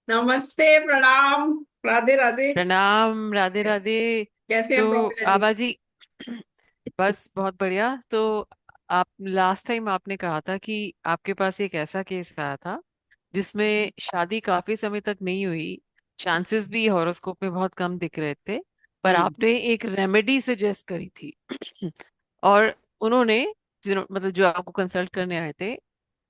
नमस्ते, प्रणाम। राधे राधे। प्रणाम, राधे राधे। कैसे हैं तो प्रोमिला जी? आबा जी, बस बहुत बढ़िया। तो आप लास्ट टाइम आपने कहा था कि आपके पास एक ऐसा केस आया था जिसमें शादी काफी समय तक नहीं हुई। चांसेस भी हॉरोस्कोप में बहुत कम दिख रहे थे, पर हम्म। आपने एक रेमेडी सजेस्ट करी थी। और उन्होंने मतलब जो आपको कंसल्ट करने आए थे,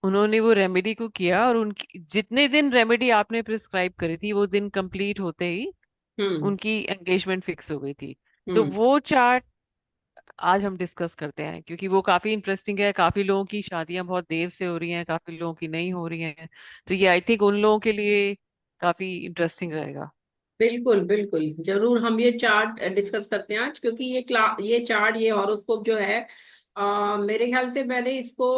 उन्होंने वो रेमेडी को किया, और उनकी जितने दिन रेमेडी आपने प्रिस्क्राइब करी थी वो दिन कंप्लीट होते ही हम्म। उनकी एंगेजमेंट फिक्स हो गई थी। तो हम्म। वो चार्ट आज हम डिस्कस करते हैं, क्योंकि वो काफी इंटरेस्टिंग है। काफी लोगों की शादियां बहुत देर से हो रही हैं, काफी लोगों की नहीं हो रही हैं। तो ये आई थिंक उन लोगों के लिए काफी इंटरेस्टिंग रहेगा। बिल्कुल बिल्कुल, जरूर हम ये चार्ट डिस्कस करते हैं आज, क्योंकि ये चार्ट, ये हॉरोस्कोप जो है, मेरे ख्याल से मैंने इसको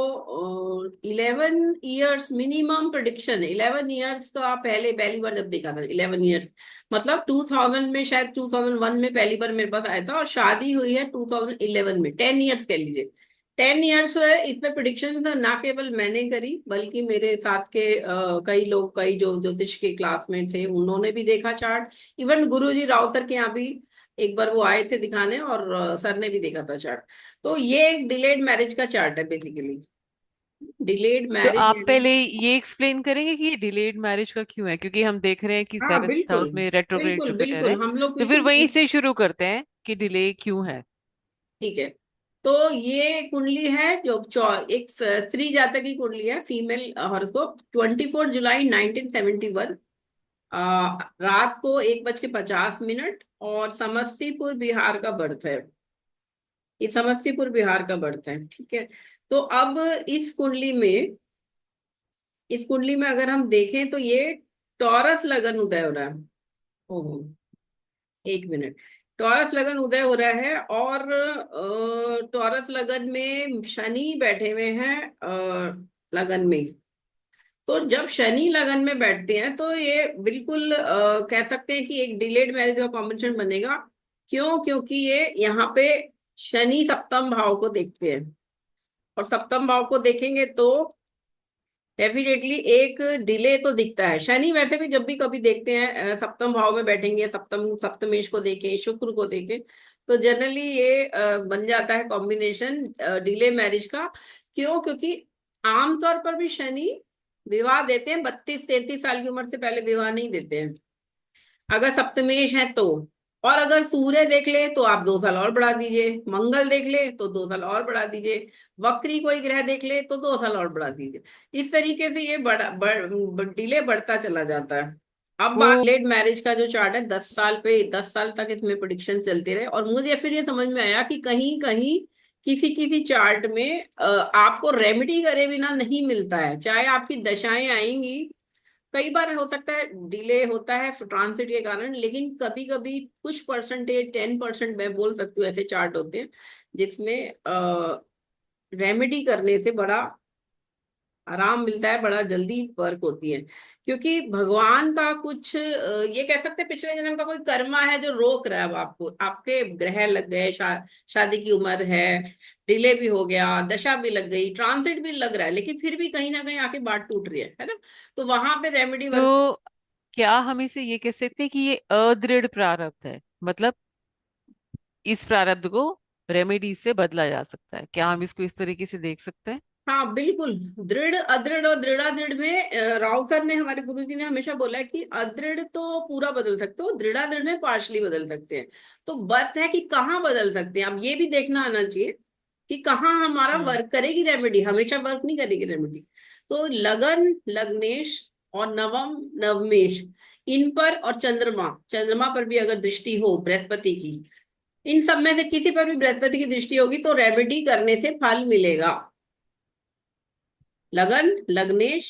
11 ईयर्स मिनिमम प्रोडिक्शन, 11 ईयर्स का पहले पहली बार जब देखा था। 11 ईयर्स मतलब 2000 में, शायद 2001 में पहली बार मेरे पास आया था, और शादी हुई है 2011 में। 10 ईयर्स कह लीजिए। 10 ईयर्स है इसमें प्रिडिक्शन ना केवल मैंने करी, बल्कि मेरे साथ के कई लोग, कई जो ज्योतिष के क्लासमेट थे, उन्होंने भी देखा चार्ट। इवन गुरुजी राव सर के यहाँ भी एक बार वो आए थे दिखाने, और सर ने भी देखा था चार्ट। तो ये एक डिलेड मैरिज का चार्ट है बेसिकली। डिलेड तो मैरिज आप यानी। पहले ये एक्सप्लेन करेंगे कि ये डिलेड मैरिज का क्यों है, क्योंकि हम देख रहे हैं कि हाँ, सेवेंथ बिल्कुल हाउस में रेट्रोग्रेड बिल्कुल जुपिटर बिल्कुल, है। हम लोग तो फिर बिल्कुल। वहीं से शुरू करते हैं कि डिले क्यों है। ठीक है। तो ये कुंडली है जो एक स्त्री जातक की कुंडली है, फीमेल हॉरोस्कोप। 24 जुलाई 1971, रात को 1:50 और समस्तीपुर बिहार का बर्थ है। ये समस्तीपुर बिहार का बर्थ है, ठीक है। तो अब इस कुंडली में इस कुंडली में अगर हम देखें तो ये टॉरस लगन उदय हो रहा है। ओहो, 1 मिनट। टॉरस लगन उदय हो रहा है, और टॉरस लगन में शनि बैठे हुए हैं लगन में। तो जब शनि लगन में बैठते हैं तो ये बिल्कुल कह सकते हैं कि एक डिलेड मैरिज का कॉम्बिनेशन बनेगा। क्यों? क्योंकि ये यहाँ पे शनि सप्तम भाव को देखते हैं, और सप्तम भाव को देखेंगे तो डेफिनेटली एक डिले तो दिखता है। शनि वैसे भी जब भी कभी देखते हैं सप्तम भाव में बैठेंगे, सप्तमेश को देखें, शुक्र को देखें, तो जनरली ये बन जाता है कॉम्बिनेशन डिले मैरिज का। क्यों? क्योंकि आमतौर पर भी शनि विवाह देते हैं, 32-33 साल की उम्र से पहले विवाह नहीं देते हैं, अगर सप्तमेश है तो। और अगर सूर्य देख ले तो आप 2 साल और बढ़ा दीजिए, मंगल देख ले तो 2 साल और बढ़ा दीजिए, वक्री कोई ग्रह देख ले तो 2 साल और बढ़ा दीजिए। इस तरीके से ये डिले बढ़ता चला जाता है। अब वो बात लेट मैरिज का जो चार्ट है, 10 साल पे, 10 साल तक इसमें प्रिडिक्शन चलते रहे, और मुझे फिर ये समझ में आया कि कहीं कहीं किसी किसी चार्ट में आपको रेमेडी करे बिना नहीं मिलता है, चाहे आपकी दशाएं आएंगी। कई बार हो सकता है डिले होता है ट्रांसिट के कारण, लेकिन कभी कभी कुछ परसेंटेज, 10% मैं बोल सकती हूँ, ऐसे चार्ट होते हैं जिसमें रेमेडी करने से बड़ा आराम मिलता है, बड़ा जल्दी वर्क होती है। क्योंकि भगवान का कुछ ये कह सकते हैं पिछले जन्म का कोई कर्मा है जो रोक रहा है। अब आपको, आपके ग्रह लग गए, शादी की उम्र है, डिले भी हो गया, दशा भी लग गई, ट्रांसिट भी लग रहा है, लेकिन फिर भी कहीं ना कहीं आके बात टूट रही है ना। तो वहां पे रेमेडी वर्क। तो क्या हम इसे ये कह सकते हैं कि ये अदृढ़ प्रारब्ध है, मतलब इस प्रारब्ध को रेमेडी से बदला जा सकता है? क्या हम इसको इस तरीके से देख सकते हैं? हाँ बिल्कुल। दृढ़, अदृढ़ और दृढ़ादृढ़ में राव सर ने, हमारे गुरुजी ने हमेशा बोला है कि अदृढ़ तो पूरा बदल सकते हो, दृढ़ादृढ़ में पार्शली बदल सकते हैं। तो बात है कि कहाँ बदल सकते हैं, अब ये भी देखना आना चाहिए कि कहाँ हमारा हम्म। वर्क करेगी रेमेडी। हमेशा वर्क नहीं करेगी रेमेडी। तो लगन, लग्नेश और नवम, नवमेश, इन पर, और चंद्रमा, चंद्रमा पर भी अगर दृष्टि हो बृहस्पति की, इन सब में से किसी पर भी बृहस्पति की दृष्टि होगी तो रेमेडी करने से फल मिलेगा। लगन, लग्नेश,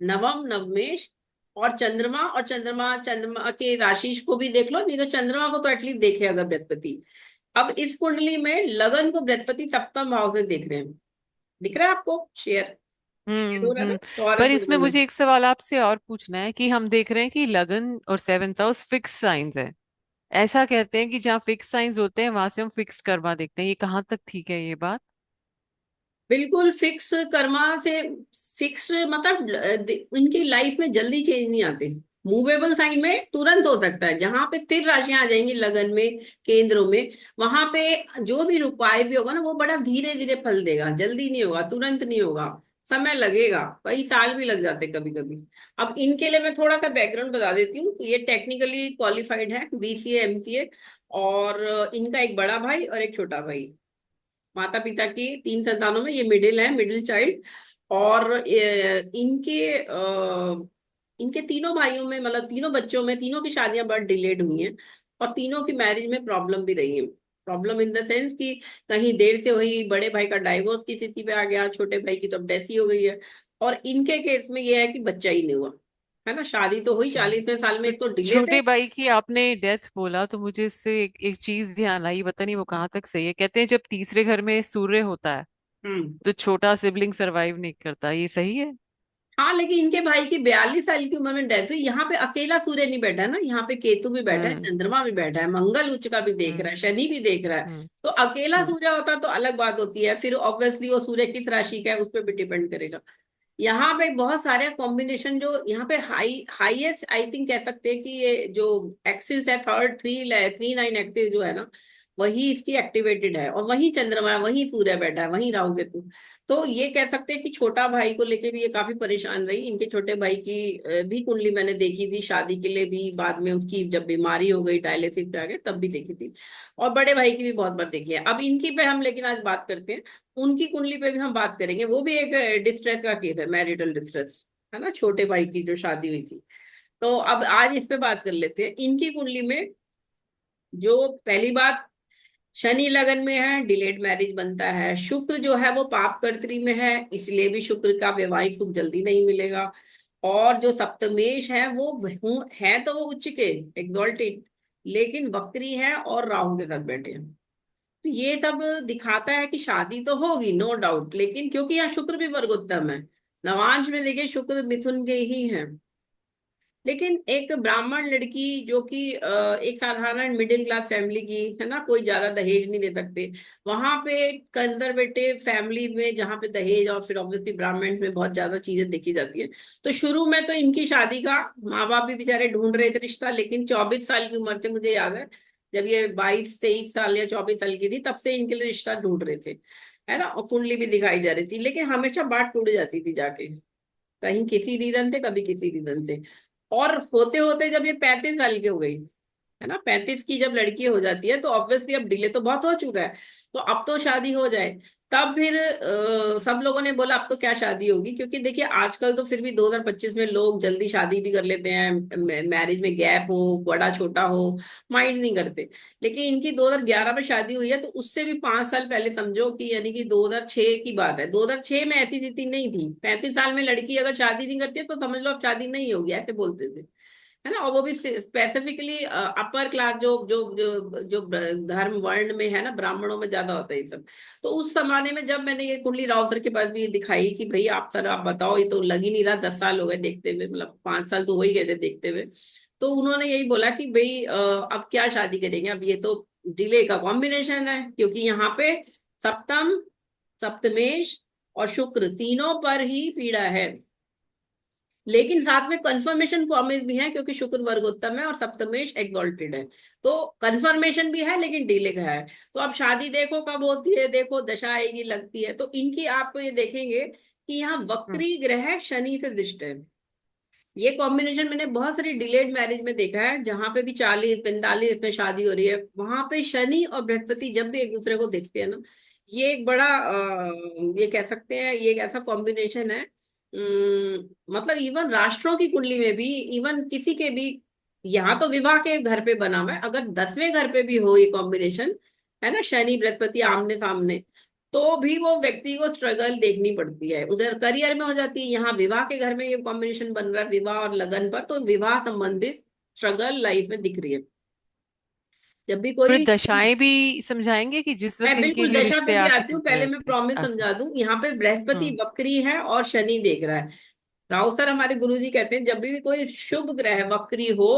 नवम, नवमेश और चंद्रमा, और चंद्रमा, चंद्रमा के राशि को भी देख लो, नहीं तो चंद्रमा को तो एटलीस्ट देखे अगर बृहस्पति। अब इस कुंडली में लगन को बृहस्पति सप्तम भाव से देख रहे हैं। दिख रहा है आपको? शेयर शेयर हो रहा है ना, पर टॉरस इसमें लगन है। मुझे एक सवाल आपसे और पूछना है कि हम देख रहे हैं कि लगन और सेवेंथ हाउस फिक्स साइंस है। ऐसा कहते हैं कि जहाँ फिक्स साइंस होते हैं वहां से हम फिक्स कर्मा देखते हैं। ये कहाँ तक ठीक है ये बात? बिल्कुल फिक्स कर्मा से। फिक्स मतलब उनकी लाइफ में जल्दी चेंज नहीं आते। मूवेबल साइन में तुरंत हो सकता है, जहां पे स्थिर राशियां आ जाएंगी लगन में, केंद्रों में, वहां पे जो भी उपाय भी होगा ना वो बड़ा धीरे धीरे फल देगा, जल्दी नहीं होगा, तुरंत नहीं होगा, समय लगेगा, कई साल भी लग जाते कभी कभी। अब इनके लिए मैं थोड़ा सा बैकग्राउंड बता देती हूँ। ये टेक्निकली क्वालिफाइड है, बीसीए एमसीए, और इनका एक बड़ा भाई और एक छोटा भाई। माता पिता की तीन संतानों में ये मिडिल है, मिडिल चाइल्ड। और इनके तीनों भाइयों में, मतलब तीनों बच्चों में, तीनों की शादियां बहुत डिलेड हुई हैं, और तीनों की मैरिज में प्रॉब्लम भी रही है। प्रॉब्लम इन द सेंस कि कहीं देर से हुई, बड़े भाई का डाइवोर्स की स्थिति पे आ गया, छोटे भाई की तो अब डेथ ही हो गई है। और इनके केस में ये है कि बच्चा ही नहीं हुआ, है ना। शादी तो हुई अच्छा। 40वें साल में, तो एक तो डिले थे। छोटे भाई की आपने डेथ बोला तो मुझे इससे एक चीज ध्यान आई, पता नहीं वो कहाँ तक सही है। कहते हैं जब तीसरे घर में सूर्य होता है हम्म। तो छोटा सिबलिंग सरवाइव नहीं करता, ये सही है? हाँ, लेकिन इनके भाई की 42 साल की उम्र में डेथ हुई। यहाँ पे अकेला सूर्य नहीं बैठा है ना, यहाँ पे केतु भी बैठा है, हम्म। चंद्रमा भी बैठा है, मंगल उच्च का भी देख रहा हम्म। है, शनि भी देख रहा है। हम्म। तो अकेला हम्म। सूर्य होता तो अलग बात होती है, फिर ऑब्वियसली वो सूर्य किस राशि का है उस पर भी डिपेंड करेगा। यहाँ पे बहुत सारे कॉम्बिनेशन, जो यहाँ पे हाईएस्ट आई थिंक कह सकते हैं कि ये जो एक्सिस है, थर्ड थ्री 3 9 एक्सिस जो है ना, वही इसकी एक्टिवेटेड है, और वही चंद्रमा है, वही सूर्य बैठा है, वही राहु केतु। तो ये कह सकते हैं कि छोटा भाई को लेके भी ये काफी परेशान रही। इनके छोटे भाई की भी कुंडली मैंने देखी थी, शादी के लिए भी, बाद में उसकी जब बीमारी हो गई, डायलिसिस पे आ गए, तब भी देखी थी। और बड़े भाई की भी बहुत बार देखी है। अब इनकी पे हम लेकिन आज बात करते हैं, उनकी कुंडली पे भी हम बात करेंगे। वो भी एक डिस्ट्रेस का केस है, मैरिटल डिस्ट्रेस, है ना, छोटे भाई की जो शादी हुई थी। तो अब आज इस पे बात कर लेते हैं। इनकी कुंडली में जो पहली बात, शनि लगन में है, डिलेड मैरिज बनता है। शुक्र जो है वो पाप कर्त्री में है, इसलिए भी शुक्र का वैवाहिक सुख जल्दी नहीं मिलेगा। और जो सप्तमेश है है तो वो उच्च के, एग्जॉल्टेड, लेकिन वक्री है और राहु के साथ बैठे हैं। तो ये सब दिखाता है कि शादी तो होगी, नो डाउट, लेकिन क्योंकि यहाँ शुक्र भी वर्गोत्तम है, नवांश में देखिए शुक्र मिथुन के ही है। लेकिन एक ब्राह्मण लड़की जो कि एक साधारण मिडिल क्लास फैमिली की है ना, कोई ज्यादा दहेज नहीं दे सकते, वहां पे कंजर्वेटिव फैमिली में जहाँ पे दहेज और फिर ऑब्वियसली ब्राह्मण में बहुत ज्यादा चीजें देखी जाती है। तो शुरू में तो इनकी शादी का माँ बाप भी बेचारे ढूंढ रहे थे रिश्ता, लेकिन 24 साल की उम्र से मुझे याद है, जब ये 22 23 साल या 24 साल की थी, तब से इनके लिए रिश्ता ढूंढ रहे थे, है ना, और कुंडली भी दिखाई जा रही थी, लेकिन हमेशा बात टूट जाती थी जाके, कहीं किसी रीजन से, कभी किसी रीजन से। और होते होते जब ये 35 साल की हो गई, है ना, 35 की जब लड़की हो जाती है, तो ऑब्वियसली अब डिले तो बहुत हो चुका है, तो अब तो शादी हो जाए। तब फिर सब लोगों ने बोला अब तो क्या शादी होगी, क्योंकि देखिए आजकल तो फिर भी 2025 में लोग जल्दी शादी भी कर लेते हैं, मैरिज में गैप हो, बड़ा छोटा हो, माइंड नहीं करते। लेकिन इनकी 2011 में शादी हुई है, तो उससे भी 5 साल पहले समझो कि, यानी कि 2006 की बात है, 2006 में ऐसी स्थिति नहीं थी। 35 साल में लड़की अगर शादी नहीं करती है तो समझ लो अब शादी नहीं होगी, ऐसे बोलते थे, है ना। और वो भी स्पेसिफिकली अपर क्लास, जो जो जो जो धर्म वर्ण में है ना, ब्राह्मणों में ज्यादा होता है ये सब। तो उस जमाने में जब मैंने ये कुंडली राव सर के पास भी दिखाई कि भाई आप सर आप बताओ, ये तो लग ही नहीं रहा, 10 साल हो गए देखते हुए, मतलब 5 साल तो हो ही गए थे देखते हुए। तो उन्होंने यही बोला कि भाई अब क्या शादी करेंगे, अब ये तो डिले का कॉम्बिनेशन है, क्योंकि यहाँ पे सप्तम, सप्तमेश और शुक्र तीनों पर ही पीड़ा है। लेकिन साथ में कंफर्मेशन प्रॉमिस भी है, क्योंकि शुक्र वर्गोत्तम है और सप्तमेश एग्जॉल्टेड है। तो कंफर्मेशन भी है लेकिन डिले का है। तो अब शादी देखो कब होती है, देखो दशा आएगी लगती है, तो इनकी आप ये देखेंगे कि यहाँ हम्म। वक्री ग्रह शनि से दृष्ट है। ये कॉम्बिनेशन मैंने बहुत सारी डिलेड मैरिज में देखा है, जहां पे भी 40 45 में शादी हो रही है, वहां पे शनि और बृहस्पति जब भी एक दूसरे को देखते हैं ना, ये एक बड़ा ये कह सकते हैं, ये एक ऐसा कॉम्बिनेशन है। मतलब इवन राष्ट्रों की कुंडली में भी, इवन किसी के भी, यहाँ तो विवाह के घर पे बना हुआ है, अगर 10वें घर पे भी हो ये कॉम्बिनेशन, है ना, शनि बृहस्पति आमने सामने, तो भी वो व्यक्ति को स्ट्रगल देखनी पड़ती है, उधर करियर में हो जाती है। यहाँ विवाह के घर में ये कॉम्बिनेशन बन रहा है, विवाह और लगन पर, तो विवाह संबंधित स्ट्रगल लाइफ में दिख रही है। जब भी फिर कोई, दशाएं भी समझाएंगे कि जिस मैं वक्त इनके बिल्कुल लिए दशा पे रिश्ते भी आके आती हूँ, टूट पहले रहे मैं थे? प्रॉमिस अच्छा। समझा दूं। यहाँ पे बृहस्पति हम्म। वक्री है और शनि देख रहा है। राउत सर हमारे गुरुजी कहते हैं, जब भी कोई शुभ ग्रह वक्री हो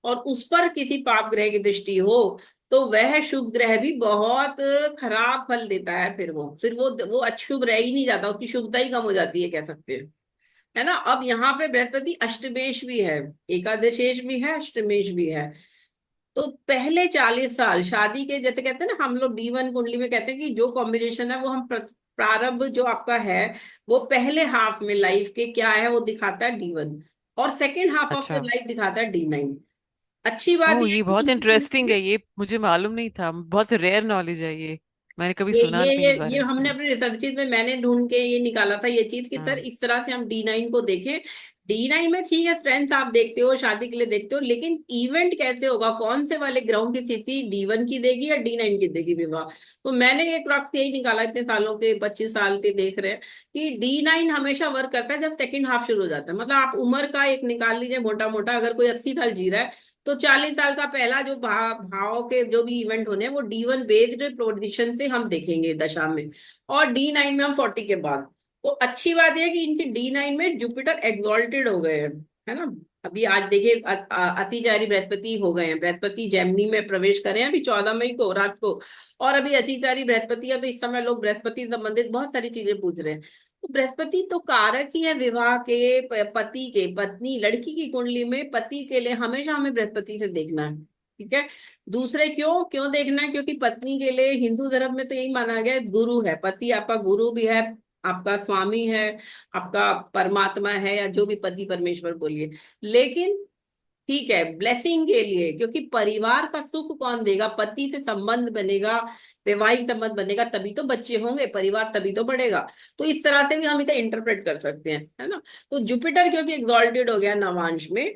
और उस पर किसी पाप ग्रह की दृष्टि हो, तो वह शुभ ग्रह भी बहुत खराब फल देता है। फिर वो अशुभ रह ही नहीं जाता, उसकी शुभता ही कम हो जाती है, कह सकते हैं, है ना। अब यहाँ पे बृहस्पति अष्टमेश भी है, एकादशेश भी है, अष्टमेश भी है। तो पहले 40 साल शादी के, जैसे कहते हैं ना हम लोग D1 कुंडली में कहते हैं कि जो कॉम्बिनेशन है वो हम प्रारंभ जो आपका है वो पहले हाफ में लाइफ के क्या है वो दिखाता है D1, और सेकेंड हाफ ऑफ द अच्छा। लाइफ दिखाता है D9। अच्छी बात ओह, यह है ये कि बहुत हिंदू धर्म इंटरेस्टिंग में है, ये मुझे मालूम नहीं था, बहुत रेयर नॉलेज है ये। मैंने कभी ये सुना ये नहीं ये इस बारे ये हमने में। अपने रिसर्चेज में मैंने ढूंढ के ये निकाला था ये चीज कि सर हाँ। इस तरह से हम D9 को देखें। D9 में ठीक है फ्रेंड्स आप देखते हो शादी के लिए देखते हो, लेकिन इवेंट कैसे होगा, कौन से वाले ग्रहों की स्थिति D1 की देगी या D9 की देगी विवाह। तो मैंने एक वक्त यही निकाला, इतने सालों के 25 साल के देख रहे हैं कि D9 हमेशा वर्क करता है जब सेकंड हाफ शुरू हो जाता है। मतलब आप उम्र का एक निकाल लीजिए मोटा मोटा, अगर कोई 80 साल जी रहा है तो 40 साल का पहला जो भाव के जो भी इवेंट होने हैं वो D1 बेस्ड पोजिशन से हम देखेंगे दशा में, और D9 में हम 40 के बाद। तो अच्छी बात यह है कि इनके D9 में जुपिटर एग्जॉल्टेड हो गए हैं, है ना। अभी आज देखिए अतिचारी बृहस्पति हो गए हैं, बृहस्पति जेमिनी में प्रवेश करें अभी 14 मई को रात को। और अभी अतिचारी बृहस्पति है, तो इस समय लोग बृहस्पति संबंधित बहुत सारी चीजें पूछ रहे हैं। तो बृहस्पति तो कारक ही है विवाह के, पति के, पत्नी लड़की की कुंडली में पति के लिए हमेशा हमें बृहस्पति से देखना है। ठीक है। दूसरे क्यों क्यों देखना है, क्योंकि पत्नी के लिए हिंदू धर्म में तो यही माना गया है, गुरु है पति, आपका गुरु भी है, आपका स्वामी है, आपका परमात्मा है, या जो भी पति परमेश्वर बोलिए। लेकिन ठीक है ब्लेसिंग के लिए, क्योंकि परिवार का सुख कौन देगा, पति से संबंध बनेगा, वैवाहिक संबंध बनेगा तभी तो बच्चे होंगे, परिवार तभी तो बढ़ेगा। तो इस तरह से भी हम इसे इंटरप्रेट कर सकते हैं, है ना। तो जुपिटर क्योंकि एग्जॉल्टेड हो गया नवांश में,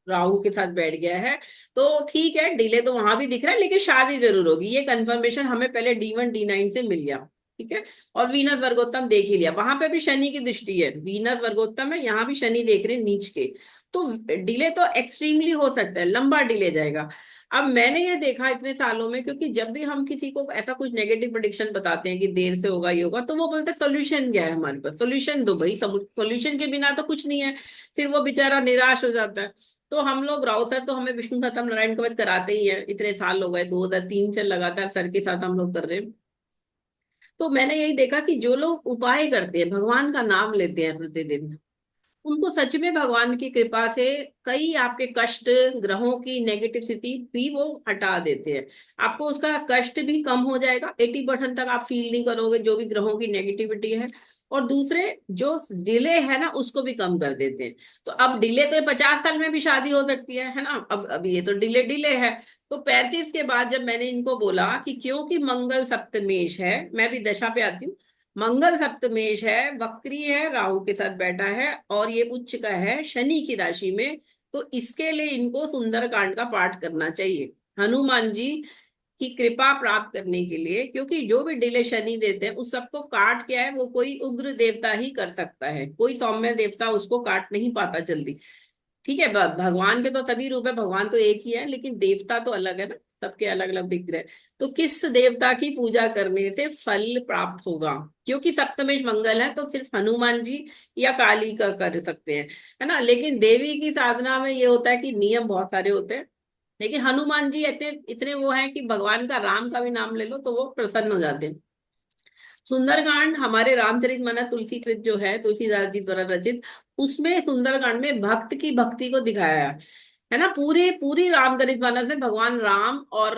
राहु के साथ बैठ गया है, तो ठीक है डिले तो वहां भी दिख रहा है, लेकिन शादी जरूर होगी, ये कंफर्मेशन हमें पहले D1 D9 से मिल गया। ठीक है। और वीनस वर्गोत्तम देख ही लिया, वहां पे भी शनि की दृष्टि है, वीनस वर्गोत्तम है, यहाँ भी शनि देख रहे हैं नीच के। तो डिले तो एक्सट्रीमली हो सकता है, लंबा डिले जाएगा। अब मैंने ये देखा इतने सालों में, क्योंकि जब भी हम किसी को ऐसा कुछ नेगेटिव प्रोडिक्शन बताते हैं कि देर से होगा ये होगा, तो वो बोलते हैं सोल्यूशन क्या है हमारे पास, सोल्यूशन दो भाई, सोल्यूशन के बिना तो कुछ नहीं है। फिर वो बेचारा निराश हो जाता है। तो हम लोग राउत सर तो हमें विष्णु सहस्त्रनारायण नारायण कवच कराते ही है, इतने साल हो गए 2003 से लगातार सर के साथ हम लोग कर रहे हैं। तो मैंने यही देखा कि जो लोग उपाय करते हैं, भगवान का नाम लेते हैं प्रतिदिन, उनको सच में भगवान की कृपा से कई आपके कष्ट, ग्रहों की नेगेटिव स्थिति भी वो हटा देते हैं। आपको उसका कष्ट भी कम हो जाएगा, 80% तक आप फील नहीं करोगे जो भी ग्रहों की नेगेटिविटी है। और दूसरे जो डिले है ना उसको भी कम कर देते हैं। तो अब डिले तो 50 साल में भी शादी हो सकती है ना। अब ये तो डिले डिले है। तो 35 के बाद जब मैंने इनको बोला कि क्योंकि मंगल सप्तमेश है, मैं भी दशा पे आती हूँ, मंगल सप्तमेश है, वक्री है, राहु के साथ बैठा है, और ये उच्च का है शनि की राशि में। तो इसके लिए इनको सुंदरकांड का पाठ करना चाहिए, हनुमान जी की कृपा प्राप्त करने के लिए, क्योंकि जो भी डिले शनि देते हैं उस सबको काट क्या है, वो कोई उग्र देवता ही कर सकता है, कोई सौम्य देवता उसको काट नहीं पाता जल्दी। ठीक है। भगवान के तो सभी रूप है, भगवान तो एक ही है, लेकिन देवता तो अलग है ना, सबके अलग अलग विग्रह। तो किस देवता की पूजा करने से फल प्राप्त होगा, क्योंकि सप्तमेश मंगल है तो सिर्फ हनुमान जी या काली का कर सकते हैं, है ना। लेकिन देवी की साधना में ये होता है कि नियम बहुत सारे होते हैं, लेकिन हनुमान जी इतने इतने वो हैं कि भगवान का राम का भी नाम ले लो तो वो प्रसन्न हो जाते हैं। सुंदरकांड हमारे रामचरितमानस तुलसीकृत जो है, तुलसीदास जी द्वारा रचित, उसमें सुंदरकांड में भक्त की भक्ति को दिखाया है ना। पूरी पूरी रामचरितमानस में भगवान राम और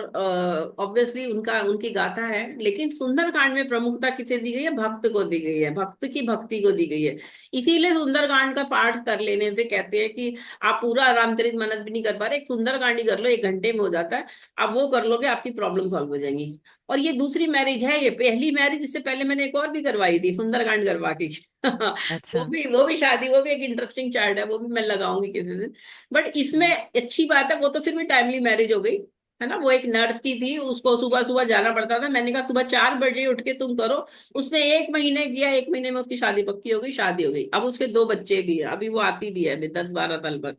ऑब्वियसली उनका उनकी गाथा है, लेकिन सुंदरकांड में प्रमुखता किसे दी गई है, भक्त को दी गई है, भक्त की भक्ति को दी गई है। इसीलिए सुंदरकांड का पाठ कर लेने से कहते हैं कि आप पूरा रामचरितमानस भी नहीं कर पा रहे, एक सुंदरकांड ही कर लो, 1 घंटे में हो जाता है। आप वो कर लोगे आपकी प्रॉब्लम सॉल्व हो जाएंगी। और ये दूसरी मैरिज है, ये पहली मैरिज, इससे पहले मैंने एक और भी करवाई थी सुंदरकांड करवा के अच्छा। वो भी शादी, वो भी एक इंटरेस्टिंग चार्ट है, वो भी मैं लगाऊंगी किसी दिन। बट इसमें अच्छी बात है, वो तो फिर भी टाइमली मैरिज हो गई, है ना। वो एक नर्स की थी, उसको सुबह सुबह जाना पड़ता था, मैंने कहा सुबह 4 बजे उठ के तुम करो। उसने 1 महीने किया, 1 महीने में उसकी शादी पक्की हो गई, शादी हो गई, अब उसके 2 बच्चे भी है, अभी वो आती भी है 10-12 साल बाद।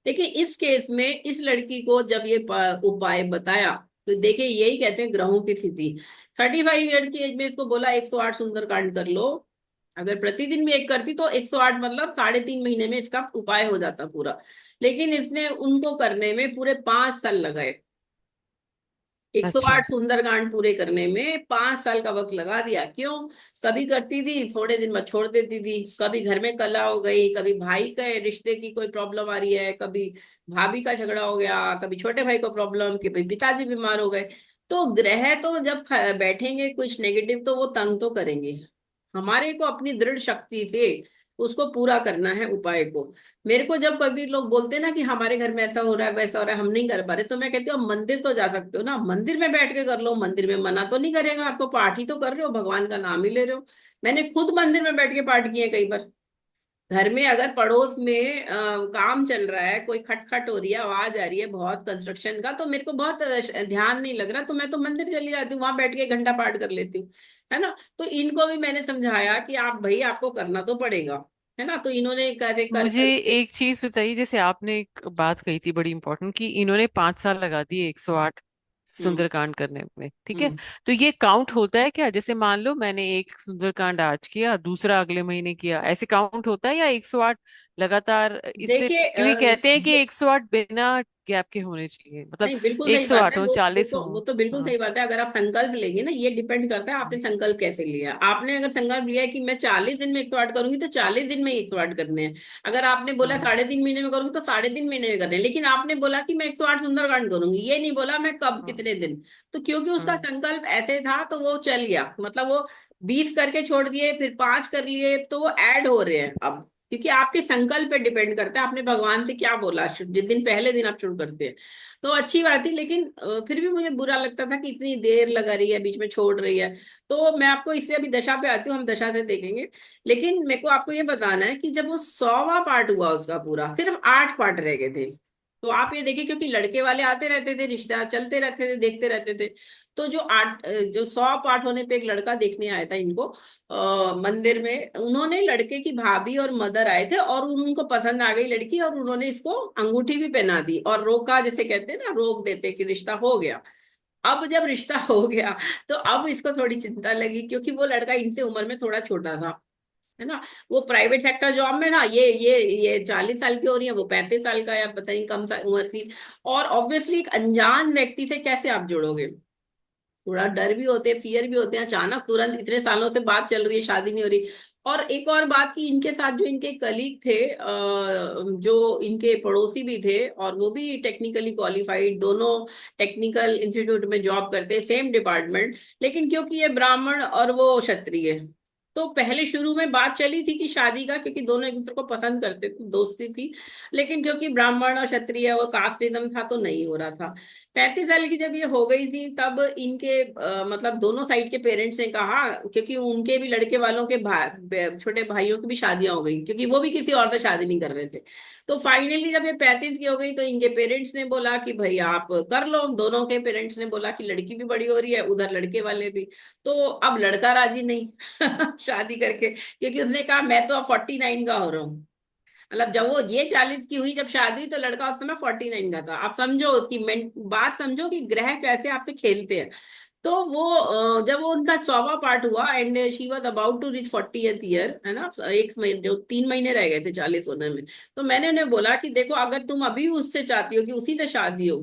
देखिए इस केस में इस लड़की को जब ये उपाय बताया, तो देखिए यही कहते हैं ग्रहों की स्थिति। 35 ईयर्स की एज में इसको बोला 108 सुंदरकांड कर लो। अगर प्रतिदिन भी एक करती तो 108 मतलब 3.5 महीने में इसका उपाय हो जाता पूरा। लेकिन इसने उनको करने में पूरे 5 साल लगाए, अच्छा। 108 सुंदरकांड पूरे करने में 5 साल का वक्त लगा दिया। क्यों? कभी करती थी, थोड़े दिन बाद छोड़ देती थी, कभी घर में कला हो गई, कभी भाई के रिश्ते की कोई प्रॉब्लम आ रही है, कभी भाभी का झगड़ा हो गया, कभी छोटे भाई को प्रॉब्लम, कि भाई पिताजी बीमार हो गए। तो ग्रह तो जब बैठेंगे कुछ नेगेटिव तो वो तंग तो करेंगे। हमारे को अपनी दृढ़ शक्ति से उसको पूरा करना है उपाय को। मेरे को जब कभी लोग बोलते हैं ना कि हमारे घर में ऐसा हो रहा है वैसा हो रहा है हम नहीं कर पा रहे, तो मैं कहती हूँ "आप मंदिर तो जा सकते हो ना, मंदिर में बैठ के कर लो, मंदिर में मना तो नहीं करेगा आपको, पाठ ही तो कर रहे हो, भगवान का नाम ही ले रहे हो"। मैंने खुद मंदिर में बैठ के पाठ किए कई बार। घर में अगर पड़ोस में काम चल रहा है, कोई खटखट हो रही है, आवाज आ रही है बहुत कंस्ट्रक्शन का, तो मेरे को बहुत ध्यान नहीं लग रहा, तो मैं तो मंदिर चली जाती हूँ, वहां बैठ के 1 घंटा पाठ कर लेती हूँ। है ना? तो इनको भी मैंने समझाया कि आप भाई आपको करना तो पड़ेगा। है ना? तो इन्होंने कर कर मुझे करके। एक चीज बताइए, जैसे आपने एक बात कही थी बड़ी इंपॉर्टेंट, कि इन्होंने 5 साल लगा दिए 108 हम्म। सुंदरकांड करने में, ठीक है। हम्म। तो ये काउंट होता है क्या? जैसे मान लो मैंने एक सुंदरकांड आज किया, दूसरा अगले महीने किया, ऐसे काउंट होता है, या 108 लगातार इससे? देखिए क्योंकि कहते हैं कि 108 बिना गैप के होने चाहिए, मतलब नहीं, बिल्कुल सही बात 108 है। हो, वो 40 तो वो हो। तो बिल्कुल हाँ। सही बात है। अगर आप संकल्प लेंगे ना, ये डिपेंड करता है आपने संकल्प कैसे लिया। आपने अगर संकल्प लिया है कि मैं 40 दिन में 108 करूंगी, तो 40 दिन में 108 करने हैं। अगर आपने बोला हाँ। 3.5 महीने में करूंगी, तो 3.5 महीने में करने हैं। लेकिन आपने बोला कि मैं 108 सुंदरकांड करूंगी, ये नहीं बोला मैं कब हाँ। कितने दिन। तो क्योंकि उसका हाँ। संकल्प ऐसे था तो वो चल गया, मतलब वो 20 करके छोड़ दिए, फिर 5 कर लिए, तो वो ऐड हो रहे हैं अब। क्योंकि आपके संकल्प पे डिपेंड करता है आपने भगवान से क्या बोला जिस दिन पहले दिन आप शुरू करते हैं। तो अच्छी बात थी, लेकिन फिर भी मुझे बुरा लगता था कि इतनी देर लगा रही है, बीच में छोड़ रही है। तो मैं आपको इसलिए अभी दशा पे आती हूँ, हम दशा से देखेंगे। लेकिन मेरे को आपको ये बताना है कि जब वो 100वां पार्ट हुआ उसका पूरा, सिर्फ 8 पार्ट रह गए थे। तो आप ये देखिए, क्योंकि लड़के वाले आते रहते थे, रिश्ता चलते रहते थे, देखते रहते थे। तो जो 100 पार्ट होने पे एक लड़का देखने आया था इनको मंदिर में, उन्होंने लड़के की भाभी और मदर आए थे, और उनको पसंद आ गई लड़की, और उन्होंने इसको अंगूठी भी पहना दी और रोका, जैसे कहते हैं ना, रोक देते कि रिश्ता हो गया। अब जब रिश्ता हो गया, तो अब इसको थोड़ी चिंता लगी, क्योंकि वो लड़का इनसे उम्र में थोड़ा छोटा था। है ना? वो प्राइवेट सेक्टर जॉब में था, ये 40 साल की हो रही है, वो 35 साल का, या पता नहीं कम उम्र थी। और ऑब्वियसली एक अनजान व्यक्ति से कैसे आप जुड़ोगे? थोड़ा डर भी होते हैं, फियर भी होते हैं, अचानक तुरंत इतने सालों से बात चल रही है, शादी नहीं हो रही। और एक और बात कि इनके साथ जो इनके कलीग थे, जो इनके पड़ोसी भी थे, और वो भी टेक्निकली क्वालिफाइड, दोनों टेक्निकल इंस्टीट्यूट में जॉब करते, सेम डिपार्टमेंट। लेकिन क्योंकि ये ब्राह्मण और वो क्षत्रिय, तो पहले शुरू में बात चली थी कि शादी का, क्योंकि दोनों एक दूसरे को पसंद करते थे, दोस्ती थी। लेकिन क्योंकि ब्राह्मण और क्षत्रिय वो कास्टिज्म था, तो नहीं हो रहा था। 35 साल की जब ये हो गई थी, तब इनके मतलब दोनों साइड के पेरेंट्स ने कहा, क्योंकि उनके भी लड़के वालों के छोटे भाइयों की भी शादियां हो गई, क्योंकि वो भी किसी और से शादी नहीं कर रहे थे। तो फाइनली जब ये 35 की हो गई, तो इनके पेरेंट्स ने बोला कि भाई आप कर लो। दोनों के पेरेंट्स ने बोला कि लड़की भी बड़ी हो रही है, उधर लड़के वाले भी। तो अब लड़का राजी नहीं शादी करके, क्योंकि उसने कहा मैं तो अब 49 का हो रहा हूँ। मतलब जब वो ये 40 की हुई जब शादी हुई, तो लड़का उस समय 49 का था। आप समझो कि बात समझो कि ग्रह कैसे आपसे खेलते हैं। तो वो जब वो उनका 100वां पार्ट हुआ, and she was about to reach 40th year, है ना, एक महीने, जो 3 महीने रह गए थे 40 होने में। तो मैंने उन्हें बोला कि देखो, अगर तुम अभी उससे चाहती हो कि उसी से शादी हो,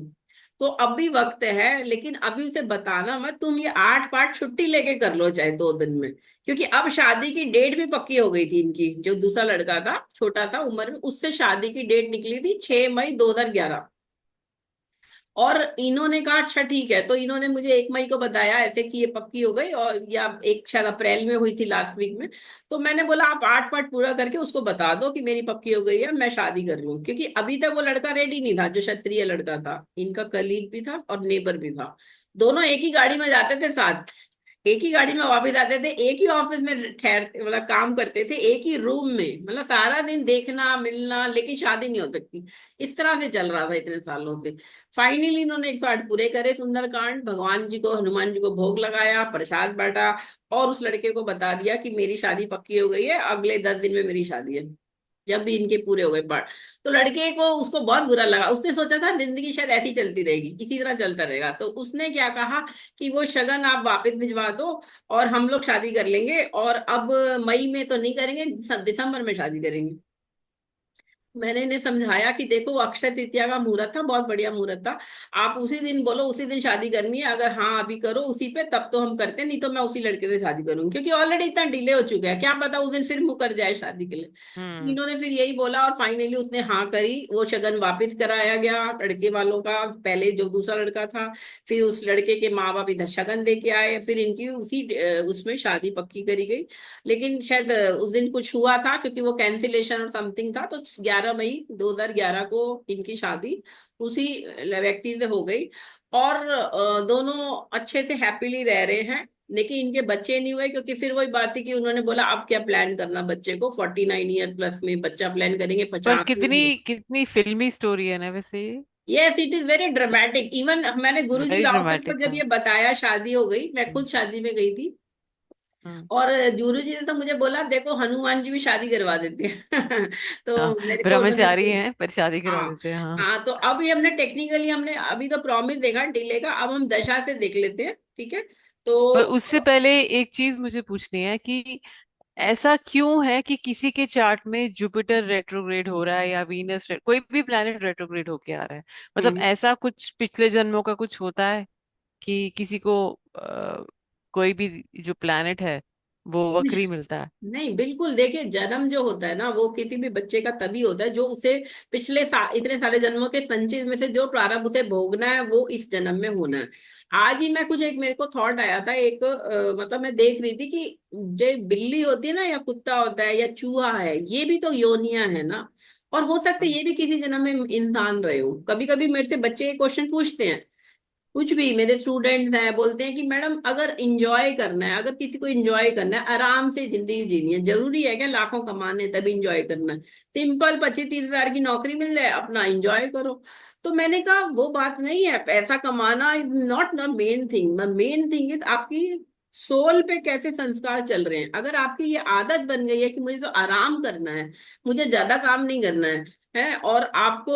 तो अब भी वक्त है, लेकिन अभी उसे बताना मत। तुम ये 8 पार्ट छुट्टी लेके कर लो, चाहे 2 दिन में। क्योंकि अब शादी की डेट भी पक्की हो गई थी इनकी। जो दूसरा लड़का था, छोटा था उम्र में, उससे शादी की डेट निकली थी 6 मई 2011। और इन्होंने कहा अच्छा ठीक है। तो इन्होंने मुझे 1 मई को बताया ऐसे कि ये पक्की हो गई, और या एक शायद अप्रैल में हुई थी, लास्ट वीक में। तो मैंने बोला आप 8 पार्ट पूरा करके उसको बता दो कि मेरी पक्की हो गई है, मैं शादी कर रही हूँ। क्योंकि अभी तक वो लड़का रेडी नहीं था, जो क्षत्रिय लड़का था, इनका कलीग भी था और नेबर भी था। दोनों एक ही गाड़ी में जाते थे साथ, एक ही गाड़ी में वापस आते थे, एक ही ऑफिस में ठहरते, मतलब काम करते थे, एक ही रूम में, मतलब सारा दिन देखना मिलना, लेकिन शादी नहीं हो सकती। इस तरह से चल रहा था इतने सालों से। फाइनली इन्होंने 108 पूरे करे सुंदरकांड, भगवान जी को, हनुमान जी को भोग लगाया, प्रसाद बांटा, और उस लड़के को बता दिया कि मेरी शादी पक्की हो गई है, अगले 10 दिन में मेरी शादी है। जब भी इनके पूरे हो गए पाठ, तो लड़के को, उसको बहुत बुरा लगा। उसने सोचा था जिंदगी शायद ऐसी चलती रहेगी, इसी तरह चलता रहेगा। तो उसने क्या कहा कि वो शगन आप वापस भिजवा दो, और हम लोग शादी कर लेंगे। और अब मई में तो नहीं करेंगे, दिसंबर में शादी करेंगे। मैंने इन्हें समझाया कि देखो वो अक्षय तृतीया का मुहूर्त था, बहुत बढ़िया मुहूर्त था, आप उसी दिन बोलो उसी दिन शादी करनी है, अगर हाँ अभी करो उसी पे तब तो हम करते हैं, नहीं तो मैं उसी लड़के से शादी करूंगी, क्योंकि ऑलरेडी इतना डिले हो चुका है, क्या पता उस दिन फिर मुकर जाए शादी के लिए। हम्म। इन्होंने फिर यही बोला और फाइनली उसने हाँ करी, वो शगन वापस कराया गया लड़के वालों का, पहले जो दूसरा लड़का था, फिर उस लड़के के माँ बाप इधर शगन दे के आए, फिर इनकी उसी उसमें शादी पक्की करी गई। लेकिन शायद उस दिन कुछ हुआ था, क्योंकि वो कैंसिलेशन और समथिंग था, तो 11 मई 2011 को इनकी शादी उसी व्यक्ति से हो गई। और दोनों अच्छे से हैप्पीली रह रहे हैं। लेकिन इनके बच्चे नहीं हुए, क्योंकि फिर वही बात थी कि उन्होंने बोला अब क्या प्लान करना बच्चे को, 49 ईयर्स प्लस में बच्चा प्लान करेंगे पर 50 में। कितनी कितनी फिल्मी स्टोरी है ना वैसे ये। Yes it is very dramatic. Even मैंने गुरुजी वेरी राव सर को ड्रामेटिक जब था। ये बताया, शादी हो गई, मैं हम्म। खुद शादी में गई थी, हम्म। और गुरु जी ने तो मुझे बोला देखो हनुमान जी भी शादी करवा देते हैं। हाँ, तो मेरे को उन्होंने ब्रह्मचारी हैं पर शादी करवा हाँ देते हैं, हाँ। हाँ, तो अभी हमने टेक्निकली हमने अभी तो प्रॉमिस देखा डिले का, अब हम दशा से देख लेते हैं, ठीक है। पर तो उससे पहले एक चीज मुझे पूछनी है कि ऐसा क्यों है कि किसी के चार्ट में जुपिटर रेट्रोग्रेड हो रहा है या वीनस कोई भी प्लैनेट रेट्रोग्रेड होके आ रहा है। मतलब हम्म ऐसा कुछ पिछले जन्मों का कुछ होता है कि किसी को कोई भी जो प्लैनेट है वो वक्री मिलता है। नहीं बिल्कुल, देखिए जन्म जो होता है ना वो किसी भी बच्चे का तभी होता है जो उसे इतने सारे जन्मों के संचित में से जो प्रारब्ध उसे भोगना है वो इस जन्म में होना है। आज ही मैं कुछ एक मेरे को थॉट आया था एक मतलब मैं देख रही थी कि जो बिल्ली होती है ना या कुत्ता होता है या चूहा है, ये भी तो योनियां है ना। और हो सकता है हम्म। ये भी किसी जन्म में इंसान रहे हो। कभी कभी मेरे से बच्चे क्वेश्चन पूछते हैं, कुछ भी मेरे स्टूडेंट्स हैं बोलते हैं कि मैडम अगर इंजॉय करना है, अगर किसी को इंजॉय करना है, आराम से जिंदगी जीनी है, जरूरी है क्या लाखों कमाने तभी इंजॉय करना है? सिंपल 25-30 हजार की नौकरी मिल जाए अपना इंजॉय करो। तो मैंने कहा वो बात नहीं है, पैसा कमाना is not the main thing, the main thing is आपकी सोल पे कैसे संस्कार चल रहे हैं। अगर आपकी ये आदत बन गई है कि मुझे तो आराम करना है, मुझे ज्यादा काम नहीं करना है और आपको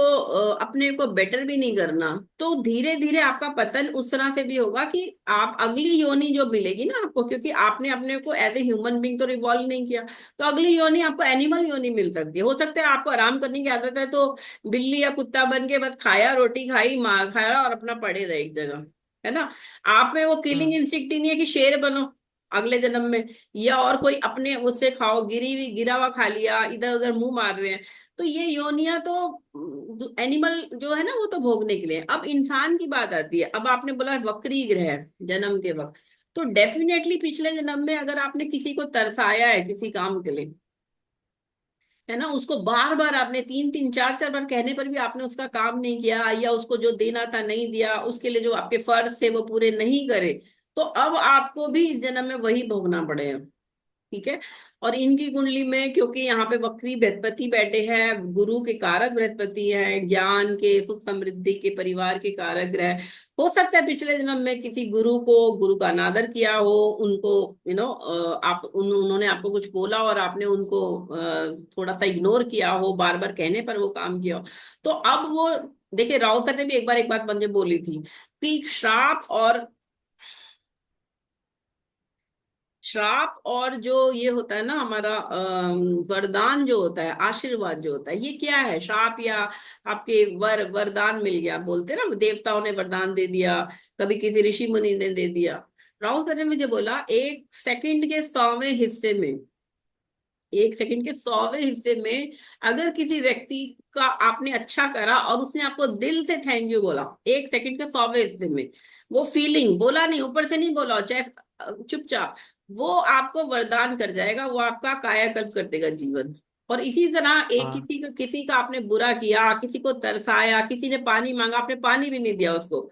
अपने को बेटर भी नहीं करना, तो धीरे धीरे आपका पतन उस तरह से भी होगा कि आप अगली योनि जो मिलेगी ना आपको, क्योंकि आपने अपने को एज ए ह्यूमन बीइंग तो रिवॉल्व नहीं किया, तो अगली योनि आपको एनिमल योनि मिल सकती है। हो सकता है आपको आराम करने की आदत है तो बिल्ली या कुत्ता बन के बस खाया, रोटी खाई, मार खाया और अपना पड़े रहे एक जगह, है ना। आप में वो किलिंग हम्म। इंस्टिंक्ट ही नहीं है कि शेर बनो अगले जन्म में, या और कोई अपने उससे खाओ, गिरा हुआ खा लिया, इधर उधर मुंह मार रहे हैं। तो ये योनियां तो एनिमल जो है ना वो तो भोगने के लिए। अब इंसान की बात आती है, अब आपने बोला वक्री ग्रह जन्म के वक्त, तो डेफिनेटली पिछले जन्म में अगर आपने किसी को तरसाया है किसी काम के लिए, है ना, उसको बार बार आपने 3-3 4-4 बार कहने पर भी आपने उसका काम नहीं किया, या उसको जो देना था नहीं दिया, उसके लिए जो आपके फर्ज थे वो पूरे नहीं करे, तो अब आपको भी इस जन्म में वही भोगना पड़ेगा, ठीक है। और इनकी कुंडली में क्योंकि यहाँ पे वक्री बृहस्पति बैठे हैं, गुरु के कारक बृहस्पति हैं, ज्ञान के, सुख समृद्धि के, परिवार के कारक ग्रह, हो सकता है पिछले जन्म में किसी गुरु का अनादर किया हो, उनको आप उन्होंने आपको कुछ बोला और आपने उनको थोड़ा सा इग्नोर किया हो, बार बार कहने पर वो काम किया हो। तो अब वो देखिए राव सर ने भी एक बार एक बात मुझे बोली थी कि श्राप और जो ये होता है ना हमारा वरदान जो होता है, आशीर्वाद जो होता है, ये क्या है? श्राप या आपके वरदान मिल गया, बोलते हैं ना देवताओं ने वरदान दे दिया, कभी किसी ऋषि मुनि ने दे दिया। राहुल सर ने मुझे बोला 1 सेकंड के 100वें हिस्से में, 1 सेकंड के 100वें हिस्से में अगर किसी व्यक्ति का आपने अच्छा करा और उसने आपको दिल से थैंक यू बोला, 1 सेकंड के 100वें हिस्से में, वो फीलिंग बोला नहीं, ऊपर से नहीं बोला, चाहे चुपचाप, वो आपको वरदान कर जाएगा, वो आपका कायाकल्प कर देगा जीवन। और इसी तरह एक हाँ। किसी का आपने बुरा किया, किसी को तरसाया, किसी ने पानी मांगा आपने पानी भी नहीं दिया उसको,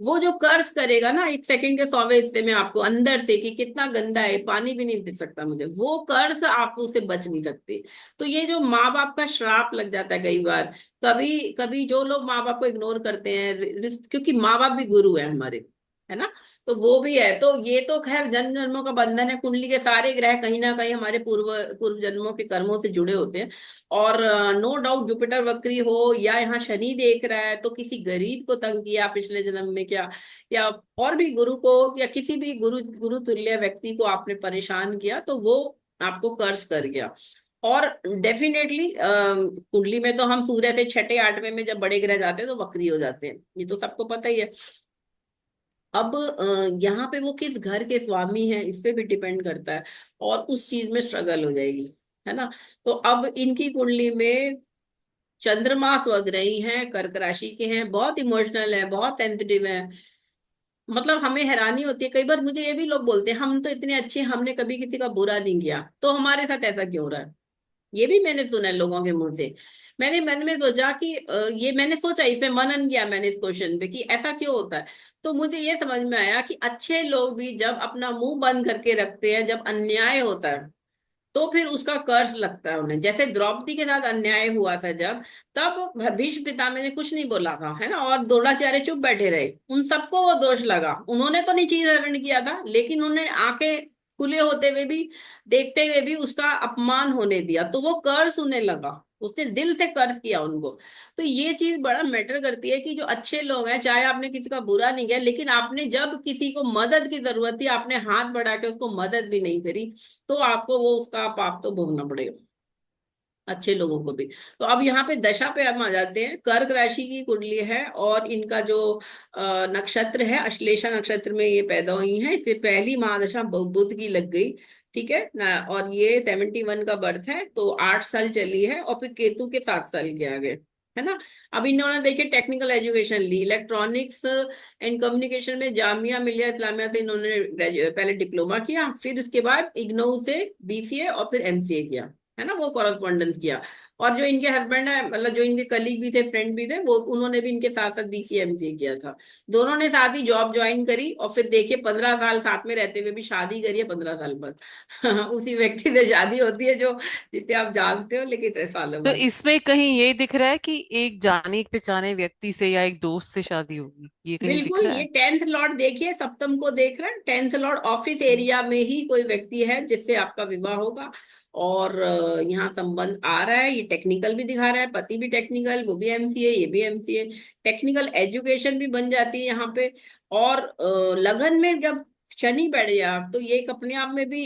वो जो कर्ज करेगा ना 1 सेकंड के 100वें हिस्से में आपको अंदर से कि कितना गंदा है, पानी भी नहीं दे सकता मुझे, वो कर्ज आप उसे बच नहीं सकते। तो ये जो माँ बाप का श्राप लग जाता है कई बार, कभी कभी जो लोग माँ बाप को इग्नोर करते हैं, क्योंकि माँ बाप भी गुरु है हमारे, है ना, तो वो भी है। तो ये तो खैर जन्म जन्मों का बंधन है, कुंडली के सारे ग्रह कहीं ना कहीं हमारे पूर्व पूर्व जन्मों के कर्मों से जुड़े होते हैं। और नो डाउट जुपिटर वक्री हो या यहाँ शनि देख रहा है तो किसी गरीब को तंग किया पिछले जन्म में क्या, या और भी गुरु को या किसी भी गुरु गुरु तुल्य व्यक्ति को आपने परेशान किया, तो वो आपको कर्ज कर गया। और डेफिनेटली कुंडली में तो हम सूर्य से छठे आठवें में जब बड़े ग्रह जाते हैं तो वक्री हो जाते हैं, ये तो सबको पता ही है। अब यहाँ पे वो किस घर के स्वामी हैं इस पे भी डिपेंड करता है, और उस चीज में स्ट्रगल हो जाएगी, है ना। तो अब इनकी कुंडली में चंद्रमा स्वग्रही हैं, कर्क राशि के हैं, बहुत इमोशनल है, बहुत सेंसिटिव है। मतलब हमें हैरानी होती है कई बार, मुझे ये भी लोग बोलते हैं हम तो इतने अच्छे, हमने कभी किसी का बुरा नहीं किया, तो हमारे साथ ऐसा क्यों हो रहा है। ये भी मैंने सुना है लोगों के मुंह से। मैंने मन में सोचा कि ये मैंने सोचा, इस पे मनन किया मैंने इस क्वेश्चन पे कि ऐसा क्यों होता है। तो मुझे ये समझ में आया कि अच्छे लोग भी जब अपना मुंह बंद करके रखते हैं, जब अन्याय होता है तो फिर उसका कर्ज लगता है उन्हें। जैसे द्रौपदी के साथ अन्याय हुआ था जब, तब भीष्म पितामह ने कुछ नहीं बोला था, है ना, और द्रोणाचार्य चुप बैठे रहे, उन सबको वो दोष लगा। उन्होंने तो नहीं चीर हरण किया था, लेकिन उन्होंने आंखें खुले होते हुए भी, देखते हुए भी उसका अपमान होने दिया, तो वो कर्ज उन्हें लगा, उसने दिल से कर्ज किया उनको। तो ये चीज बड़ा मैटर करती है कि जो अच्छे लोग हैं, चाहे आपने किसी का बुरा नहीं किया, लेकिन आपने जब किसी को मदद की जरूरत थी आपने हाथ बढ़ा के उसको मदद भी नहीं करी, तो आपको वो उसका पाप तो भोगना पड़ेगा, अच्छे लोगों को भी। तो अब यहाँ पे दशा पे हम आ जाते हैं। कर्क राशि की कुंडली है और इनका जो नक्षत्र है, अश्लेषा नक्षत्र में ये पैदा हुई है। इससे पहली महादशा बुध की लग गई, ठीक है ना, और ये 71 का बर्थ है, तो 8 साल चली है, और फिर केतु के 7 साल के आगे, है ना। अब इन्होंने देखिए टेक्निकल एजुकेशन ली, इलेक्ट्रॉनिक्स एंड कम्युनिकेशन में जामिया मिलिया इस्लामिया से इन्होंने पहले डिप्लोमा किया, फिर उसके बाद इग्नोउ से बीसीए और फिर एमसीए किया, है ना, वो कॉरेस्पॉन्डेंस किया। और जो इनके हस्बैंड है, मतलब जो इनके कलीग भी थे, फ्रेंड भी थे, वो उन्होंने भी इनके साथ साथ बीसीए एमसीए किया था। दोनों ने साथ ही जॉब ज्वाइन करी, और फिर देखिए 15 साल साथ में रहते हुए भी शादी करी है 15 साल बाद। उसी व्यक्ति से शादी होती है जो, जिसे आप जानते हो, लेकिन 6 सालों तो बाद। इसमें कहीं ये दिख रहा है कि एक जाने पहचाने व्यक्ति से या एक दोस्त से शादी होगी, ये कहीं दिख बिल्कुल, रहा ये है? 10th लॉर्ड देखिए, सप्तम को देख रहे हैं, 10th लॉर्ड ऑफिस एरिया में ही कोई व्यक्ति है जिससे आपका विवाह होगा। और यहाँ संबंध आ रहा है, ये टेक्निकल भी दिखा रहा है, पति भी टेक्निकल, वो भी एमसीए, ये भी एमसीए, टेक्निकल एजुकेशन भी बन जाती है यहाँ पे। और लगन में जब शनि बैठ गया तो ये एक अपने आप में भी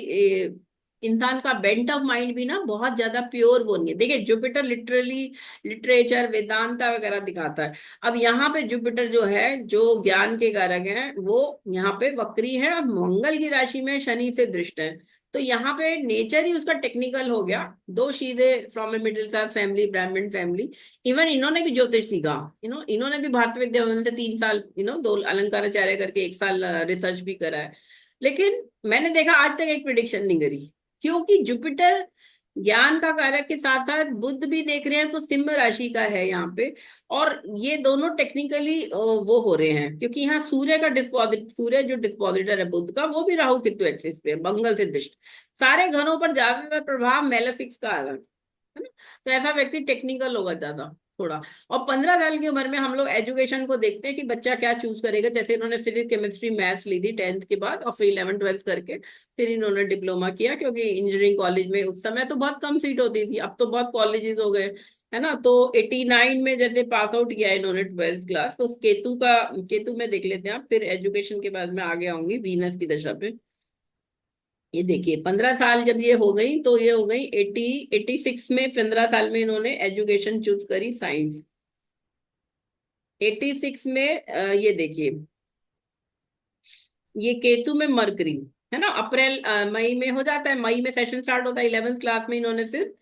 इंसान का बेंट ऑफ माइंड भी ना बहुत ज्यादा प्योर वो नहीं है। देखिए जुपिटर लिटरली लिटरेचर वेदांता वगैरह दिखाता है। अब यहाँ पे जुपिटर जो है, जो ज्ञान के कारक है, वो यहाँ पे वक्री है, और मंगल की राशि में शनि से दृष्ट है। तो यहाँ पे नेचर ही उसका टेक्निकल हो गया। दो चीजें, from a middle class family, ब्राह्मण फैमिली। इवन इन्होंने भी ज्योतिष सीखा, इन्होंने भी भारत विद्या भवन से 3 साल, दो अलंकाराचार्य करके 1 साल रिसर्च भी करा है। लेकिन मैंने देखा आज तक एक प्रिडिक्शन नहीं करी, क्योंकि जुपिटर ज्ञान का कारक के साथ साथ बुध भी देख रहे हैं, तो सिंह राशि का है यहाँ पे। और ये दोनों टेक्निकली वो हो रहे हैं, क्योंकि यहाँ सूर्य का डिस्पोजिट, सूर्य जो डिस्पोजिटर है बुध का, वो भी राहु केतु एक्सिस पे है, मंगल से दृष्ट। सारे घरों पर ज्यादातर प्रभाव मेलेफिक्स का आ रहा है ना। तो ऐसा व्यक्ति टेक्निकल होगा ज्यादा, थोड़ा। और 15 साल की उम्र में हम लोग एजुकेशन को देखते हैं कि बच्चा क्या चूज करेगा। जैसे इन्होंने फिजिक्स केमिस्ट्री मैथ्स ली थी 10th के बाद, और फिर 11th 12th करके फिर इन्होंने डिप्लोमा किया, क्योंकि इंजीनियरिंग कॉलेज में उस समय तो बहुत कम सीट होती थी, अब तो बहुत कॉलेजेस हो गए, है ना। तो 89 में जैसे पास आउट किया इन्होंने 12th क्लास। तो केतु का, केतु में देख लेते हैं आप, फिर एजुकेशन के बाद में आगे आऊंगी वीनस की दशा पे। ये देखिए 15 साल जब ये हो गई, तो ये हो गई 86 में, 15 साल में इन्होंने एजुकेशन चूज करी साइंस। 86 में ये देखिए, ये केतु में मरकरी, है ना, अप्रैल मई में हो जाता है, मई में सेशन स्टार्ट होता है, 11th क्लास में इन्होंने फिर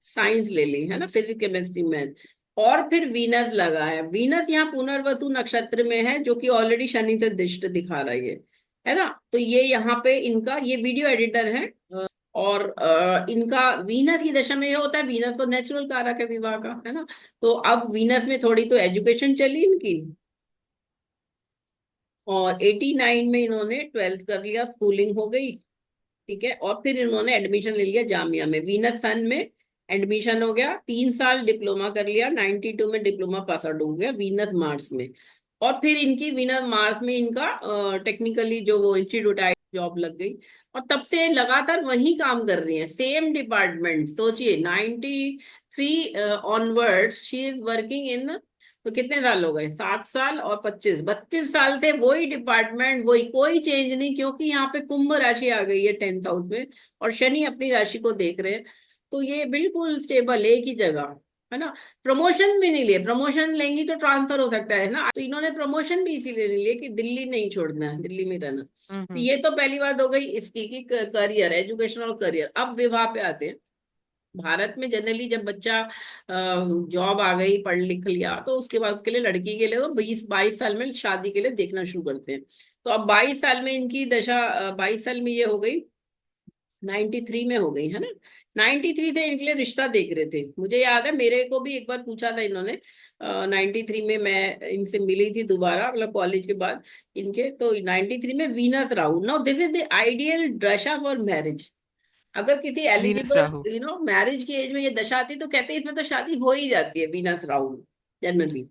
साइंस ले ली, है ना, फिजिक्स केमिस्ट्री मैथ। और फिर वीनस लगा है, वीनस यहाँ पुनर्वसु नक्षत्र में है, जो कि ऑलरेडी शनि से दिष्ट दिखा रहा है ना। तो ये यहाँ पे इनका, ये वीडियो एडिटर है, और इनका वीनस की दशा में ये होता है, वीनस तो नेचुरल कारक है विवाह का, है ना। तो अब वीनस में थोड़ी तो एजुकेशन चली इनकी, और 89 में इन्होंने 12th कर लिया, स्कूलिंग हो गई, ठीक है। और फिर इन्होंने एडमिशन ले लिया जामिया में, वीनस सन में एडमिशन हो गया, 3 साल डिप्लोमा कर लिया, 92 में डिप्लोमा पास आउट हो गया वीनस मार्स में। और फिर इनकी वीनस मार्स में इनका टेक्निकली जो वो इंस्टीट्यूट आई, जॉब लग गई, और तब से लगातार वही काम कर रही है, सेम डिपार्टमेंट। सोचिए 93 onwards she is working in, तो कितने साल हो गए, 7 साल और 25, 32 साल से वही डिपार्टमेंट, वही, कोई चेंज नहीं, क्योंकि यहाँ पे कुंभ राशि आ गई है 10th हाउस में, और शनि अपनी राशि को देख रहे हैं। तो ये बिल्कुल स्टेबल एक ही जगह, है ना। प्रमोशन भी नहीं लिए, प्रमोशन लेंगी तो ट्रांसफर हो सकता है ना, तो इन्होंने प्रमोशन भी इसीलिए नहीं लिए कि दिल्ली नहीं छोड़ना है, दिल्ली में रहना। तो हम्म। ये तो पहली बात हो गई इसकी कि करियर, एजुकेशन और करियर। अब विवाह पे आते हैं। भारत में जनरली जब बच्चा जॉब आ गई, पढ़ लिख लिया, तो उसके बाद उसके लिए, लड़की के लिए तो 20-22 साल में शादी के लिए देखना शुरू करते हैं। तो अब 22 साल में इनकी दशा, 22 साल में ये हो गई, 93 में हो गई, है ना। 93 से इनके लिए रिश्ता देख रहे थे। मुझे याद है मेरे को भी एक बार पूछा था इन्होंने, 93 में मैं इनसे मिली थी दोबारा, मतलब कॉलेज के बाद इनके। तो 93 में Venus Rahu, now this is the ideal दशा फॉर मैरिज। अगर किसी वीनस एलिजिबल राहु। मैरिज की एज में ये दशा आती है तो कहते हैं इसमें तो शादी हो ही जाती है, वीनस राहु जनरली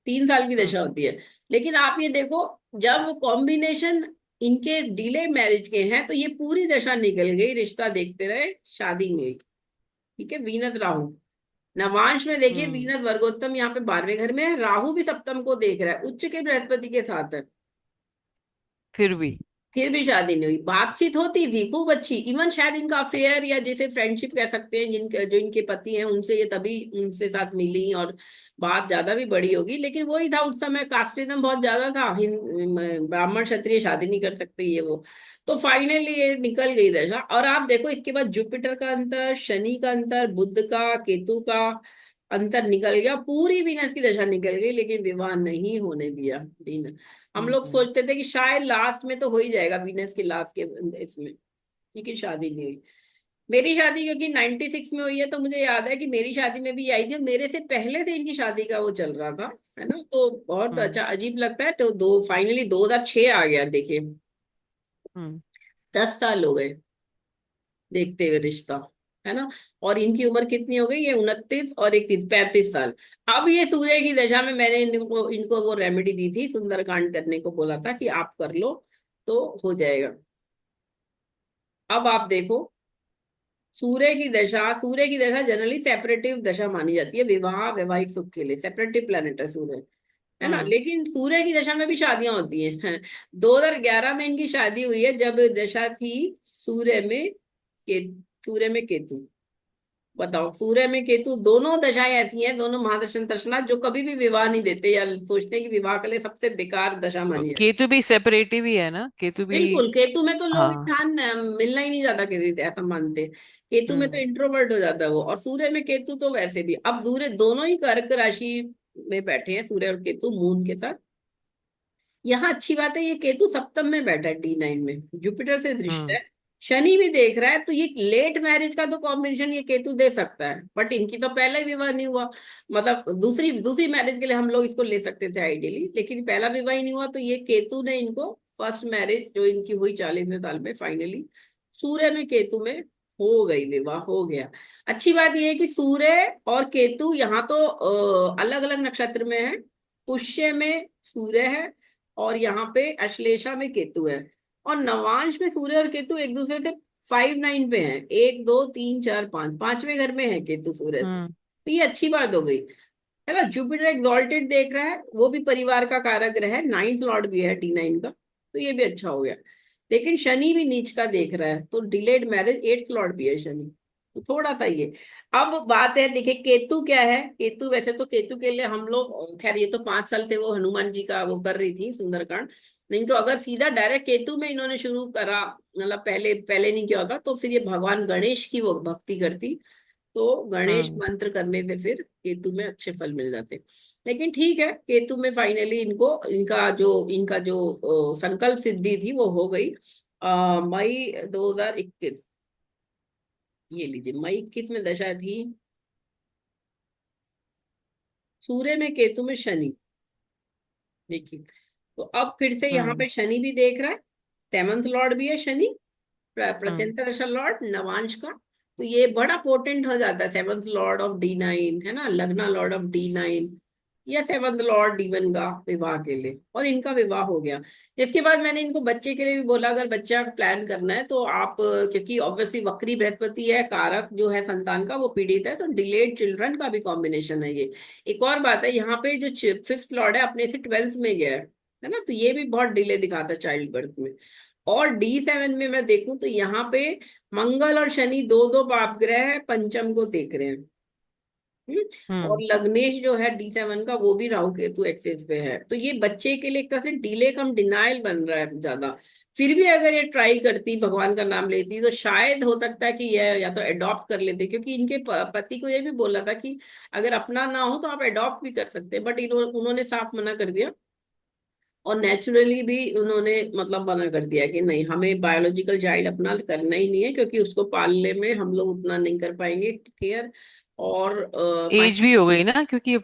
3 साल की हम्म। दशा होती है। लेकिन आप ये देखो, जब कॉम्बिनेशन इनके डिले मैरिज के हैं तो ये पूरी दशा निकल गई, रिश्ता देखते रहे, शादी नहीं हुई। ठीक है, वीनस राहु। नवांश में देखिए हम्म। वीनस वर्गोत्तम यहाँ पे 12वें घर में है, राहु भी सप्तम को देख रहा है, उच्च के बृहस्पति के साथ है। फिर भी। फिर भी शादी नहीं हुई। बातचीत होती थी खूब अच्छी, इवन शायद इनका अफेयर या जैसे फ्रेंडशिप कह सकते हैं, जिनके जो इनके पति हैं उनसे ये तभी उनसे साथ मिली, और बात ज्यादा भी बड़ी होगी। लेकिन वही था, उस समय कास्टिज्म बहुत ज्यादा था, ब्राह्मण क्षत्रिय शादी नहीं कर सकते ये वो। तो फाइनली ये निकल गई दशा। और आप देखो इसके बाद जुपिटर का अंतर, शनि का अंतर, बुध का, केतु का अंतर निकल गया, पूरी वीनस की दशा निकल गई, लेकिन विवाह नहीं होने दिया। हम लोग हम्म। सोचते थे कि शायद लास्ट में तो हो ही जाएगा, वीनस के लास्ट के इसमें, लेकिन शादी नहीं हुई। मेरी शादी क्योंकि 96 में हुई है, तो मुझे याद है कि मेरी शादी में भी ये आई थी, मेरे से पहले से इनकी शादी का वो चल रहा था, है ना। तो बहुत हम्म। अच्छा अजीब लगता है। तो दो फाइनली 2006 आ गया, देखिए हम्म। 10 साल हो गए देखते हुए रिश्ता, है ना। और इनकी उम्र कितनी हो गई, ये 29 और 31, 35 साल। अब ये सूर्य की दशा में मैंने इनको इनको वो रेमेडी दी थी, सुंदरकांड करने को बोला था कि आप कर लो तो हो जाएगा। अब आप देखो, सूर्य की दशा जनरली सेपरेटिव दशा मानी जाती है, विवाह वैवाहिक सुख के लिए सेपरेटिव प्लेनेट है सूर्य, है ना। हम्म। लेकिन सूर्य की दशा में भी शादियां होती हैं। 2011 में इनकी शादी हुई है, जब दशा थी सूर्य में के सूर्य में केतु। बताओ, सूर्य में केतु, दोनों दशाएं ऐसी हैं, दोनों महादर्शन दर्शना, जो कभी भी विवाह नहीं देते या सोचते हैं कि विवाह के लिए सबसे बेकार दशा मानी जाती केतु भी सेपरेटिव ही है ना, केतु है। भी। बिल्कुल, केतु में तो लोग हाँ। इंसान मिलना ही नहीं चाहता किसी से, ऐसा मानते हैं। केतु में तो हम्म। इंट्रोवर्ट हो जाता है वो, और सूर्य में केतु तो वैसे भी। अब सूर्य दोनों ही कर्क राशि में बैठे हैं, सूर्य और केतु मून के साथ। यहाँ अच्छी बात है, ये केतु सप्तम में बैठा है, D9 में, जुपिटर से दृष्ट हम्म। है, शनि भी देख रहा है। तो ये लेट मैरिज का तो कॉम्बिनेशन ये केतु दे सकता है, बट इनकी तो पहला ही विवाह नहीं हुआ। मतलब दूसरी दूसरी मैरिज के लिए हम लोग इसको ले सकते थे आइडियली, लेकिन पहला विवाह ही नहीं हुआ, तो ये केतु ने इनको फर्स्ट मैरिज जो इनकी हुई 40वें साल में, फाइनली सूर्य में केतु में हो गई, विवाह हो गया। अच्छी बात यह है कि सूर्य और केतु यहाँ तो अलग अलग नक्षत्र में है। पुष्य में सूर्य है, और यहाँ पे अश्लेषा में केतु है। और नवांश में सूर्य और केतु एक दूसरे से 5-9 पे हैं, 1 2 3 4 5, पांचवें घर में है केतु सूर्य से। हम्म। तो ये अच्छी बात हो गई, है ना। जुपिटर एक्सॉल्टेड देख रहा है, वो भी परिवार का कारक ग्रह है, 9th लॉर्ड भी है D9 का, तो ये भी अच्छा हो गया। लेकिन शनि भी नीच का देख रहा है, तो डिलेड मैरिज, 8th लॉर्ड भी है शनि, तो थोड़ा सा ये। अब बात है, देखिए केतु क्या है। केतु वैसे तो केतु के लिए हम लोग, खैर ये तो 5 साल से वो हनुमान जी का वो कर रही थी सुंदरकांड। नहीं तो अगर सीधा डायरेक्ट केतु में इन्होंने शुरू करा, मतलब पहले पहले नहीं किया होता, तो फिर ये भगवान गणेश की वो भक्ति करती, तो गणेश हम्म। मंत्र करने से फिर केतु में अच्छे फल मिल जाते। लेकिन ठीक है, केतु में फाइनली इनको इनका जो संकल्प सिद्धि थी वो हो गई। मई 2021, ये लीजिए मई 21 में दशा थी, सूर्य में केतु में शनि, देखिए। तो अब फिर से यहाँ हम्म। पे शनि भी देख रहा है, 7th लॉर्ड भी है शनि, हम्म। प्रत्यंतर दशा लॉर्ड नवांश का। तो ये बड़ा पोटेंट हो जाता है, 7th लॉर्ड ऑफ D9, है ना, लग्ना लॉर्ड ऑफ D9, या 7th लॉर्ड D1 का विवाह के लिए, और इनका विवाह हो गया। इसके बाद मैंने इनको बच्चे के लिए भी बोला, अगर बच्चा प्लान करना है तो आप, क्योंकि ऑब्वियसली वक्री बृहस्पति है, कारक जो है संतान का वो पीड़ित है, तो डिलेड चिल्ड्रन का भी कॉम्बिनेशन है ये। एक और बात है, यहाँ पे जो 5th लॉर्ड है अपने से 12th में गया है ना, तो ये भी बहुत डिले दिखाता है चाइल्ड बर्थ में। और D7 में मैं देखूं तो यहाँ पे मंगल और शनि दो दो पाप ग्रह है, पंचम को देख रहे हैं। हम्म। और हम्म। लग्नेश जो है D7 का वो भी राहु केतु एक्सेस पे है, तो ये बच्चे के लिए एक तरह से डिले कम डिनायल बन रहा है ज्यादा। फिर भी अगर ये ट्राई करती, भगवान का नाम लेती, तो शायद हो सकता है कि ये या तो अडॉप्ट कर लेते, क्योंकि इनके पति को ये भी बोला था कि अगर अपना ना हो तो आप अडॉप्ट भी कर सकते हैं, बट उन्होंने साफ मना कर दिया। और नेचुरली भी उन्होंने मतलब मना कर दिया कि नहीं, हमें बायोलॉजिकल चाइल्ड अपना करना ही नहीं है, क्योंकि उसको पालने में हम लोग उतना नहीं कर पाएंगे केयर। और एज भी हो गई ना, क्योंकि अब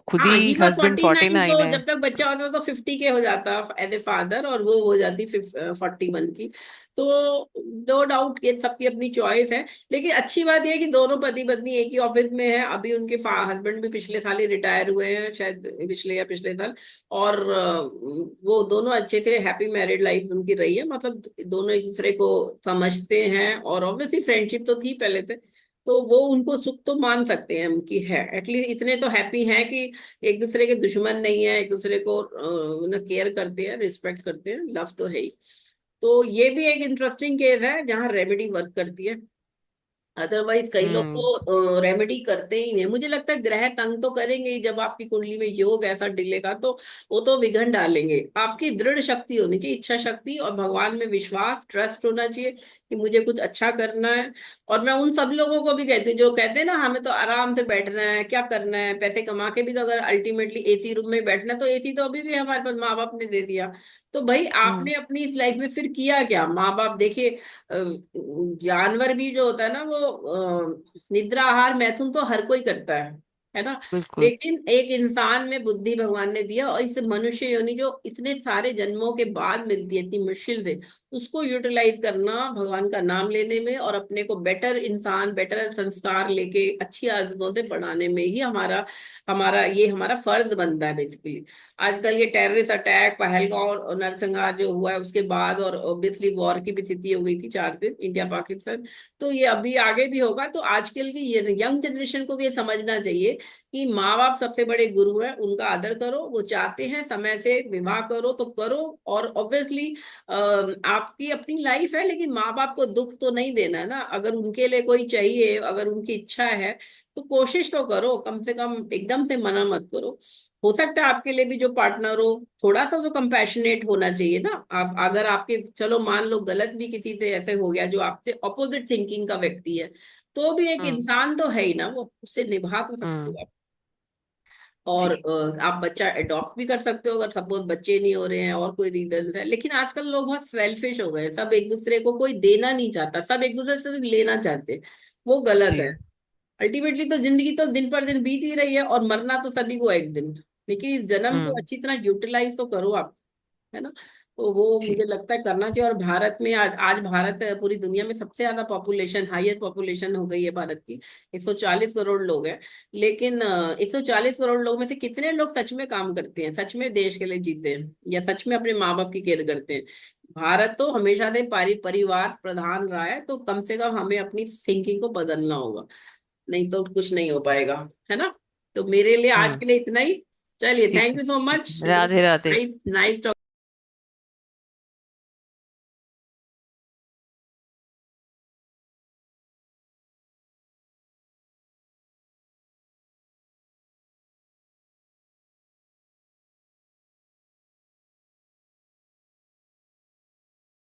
खुद हाँ, ही ही वॉज हस्बैंड 49, 49 तो है। जब तक बच्चा होता तो 50 के हो जाता एज ए फादर, और वो हो जाती 41 की। तो नो डाउट ये सबकी अपनी चॉइस है। लेकिन अच्छी बात यह है कि दोनों पति पत्नी एक ही ऑफिस में है, अभी उनके हस्बैंड भी पिछले साल ही रिटायर हुए हैं, शायद पिछले या पिछले साल। और वो दोनों अच्छे से हैप्पी मैरिड लाइफ उनकी रही है, मतलब दोनों एक दूसरे को समझते हैं, और ऑब्वियसली फ्रेंडशिप तो थी पहले से। तो वो उनको सुख तो मान सकते हैं हम कि है, एटलीस्ट इतने तो हैप्पी हैं कि एक दूसरे के दुश्मन नहीं है, एक दूसरे को केयर करते हैं, रिस्पेक्ट करते हैं, लव तो है ही। तो ये भी एक इंटरेस्टिंग केस है जहाँ रेमेडी वर्क करती है। अदरवाइज कई लोग हम्म। तो रेमेडी करते ही नहीं। मुझे लगता है ग्रह तंग तो करेंगे ही, जब आपकी कुंडली में योग ऐसा डिले का, तो वो तो विघ्न डालेंगे। आपकी दृढ़ शक्ति होनी चाहिए, इच्छा शक्ति, और भगवान में विश्वास, ट्रस्ट होना चाहिए कि मुझे कुछ अच्छा करना है। और मैं उन सब लोगों को भी कहती हूँ जो कहते हैं ना हमें तो आराम से बैठना है, क्या करना है, पैसे कमा के भी, तो अगर अल्टीमेटली AC रूम में बैठना है, तो AC तो अभी भी हमारे पास माँ बाप ने दे दिया। तो भाई हम्म। आपने अपनी इस लाइफ में फिर किया क्या? माँ बाप देखिए, जानवर भी जो होता है ना वो निद्रा आहार मैथुन तो हर कोई करता है ना। बिल्कुल। लेकिन एक इंसान में बुद्धि भगवान ने दिया, और इस मनुष्य योनि जो इतने सारे जन्मों के बाद मिलती है इतनी मुश्किल से, उसको यूटिलाइज करना भगवान का नाम लेने में, और अपने को बेटर इंसान, बेटर संस्कार लेके अच्छी आदतों से बढ़ाने में ही हमारा हमारा ये हमारा फर्ज बनता है बेसिकली। आजकल ये टेररिस्ट अटैक पहलगांव और नरसंहार जो हुआ है उसके बाद, और ऑब्वियसली वॉर की भी स्थिति हो गई थी 4 दिन इंडिया पाकिस्तान, तो ये अभी आगे भी होगा। तो आजकल की ये यंग जनरेशन को ये समझना चाहिए कि माँ बाप सबसे बड़े गुरु हैं, उनका आदर करो, वो चाहते हैं समय से विवाह करो तो करो। और ऑब्वियसली आपकी अपनी लाइफ है, लेकिन माँ बाप को दुख तो नहीं देना है ना। अगर उनके लिए कोई चाहिए, अगर उनकी इच्छा है, तो कोशिश तो करो, कम से कम एकदम से मना मत करो। हो सकता है आपके लिए भी जो पार्टनर हो थोड़ा सा तो कंपैशनेट होना चाहिए ना। आप अगर आपके, चलो मान लो गलत भी किसी से ऐसे हो गया जो आपसे ऑपोजिट थिंकिंग का व्यक्ति है, तो भी एक हम्म। इंसान तो है ही ना, वो उससे निभा तो सकते हम्म। हो आप। और जी। आप बच्चा अडॉप्ट भी कर सकते हो अगर सपोज बच्चे नहीं हो रहे हैं और कोई रीजन है। लेकिन आजकल लोग बहुत सेल्फिश हो गए हैं, सब एक दूसरे को कोई देना नहीं चाहता, सब एक दूसरे से लेना चाहते हैं। वो गलत जी। है। अल्टीमेटली तो जिंदगी तो दिन पर दिन बीत ही रही है, और मरना तो सभी को एक दिन। लेकिन इस जन्म को हम्म। अच्छी तरह यूटिलाइज तो करो आप, है ना। तो वो जी। मुझे लगता है करना चाहिए। और भारत में आज आज भारत पूरी दुनिया में सबसे ज्यादा पॉपुलेशन, हाईएस्ट पॉपुलेशन हो गई है भारत की। 140 करोड़ लोग हैं। लेकिन 140 करोड़ लोग में से कितने लोग सच में काम करते हैं, सच में देश के लिए जीते हैं, या सच में अपने माँ बाप की केयर करते हैं? भारत तो हमेशा से परिवार प्रधान रहा है, तो कम से कम हमें अपनी थिंकिंग को बदलना होगा, नहीं तो कुछ नहीं हो पाएगा, है ना। तो मेरे लिए आज हम्म। के लिए इतना ही। चलिए, ठीक थैंक है। यू सो ठीक मच। है, राधे राधे। Nice nice.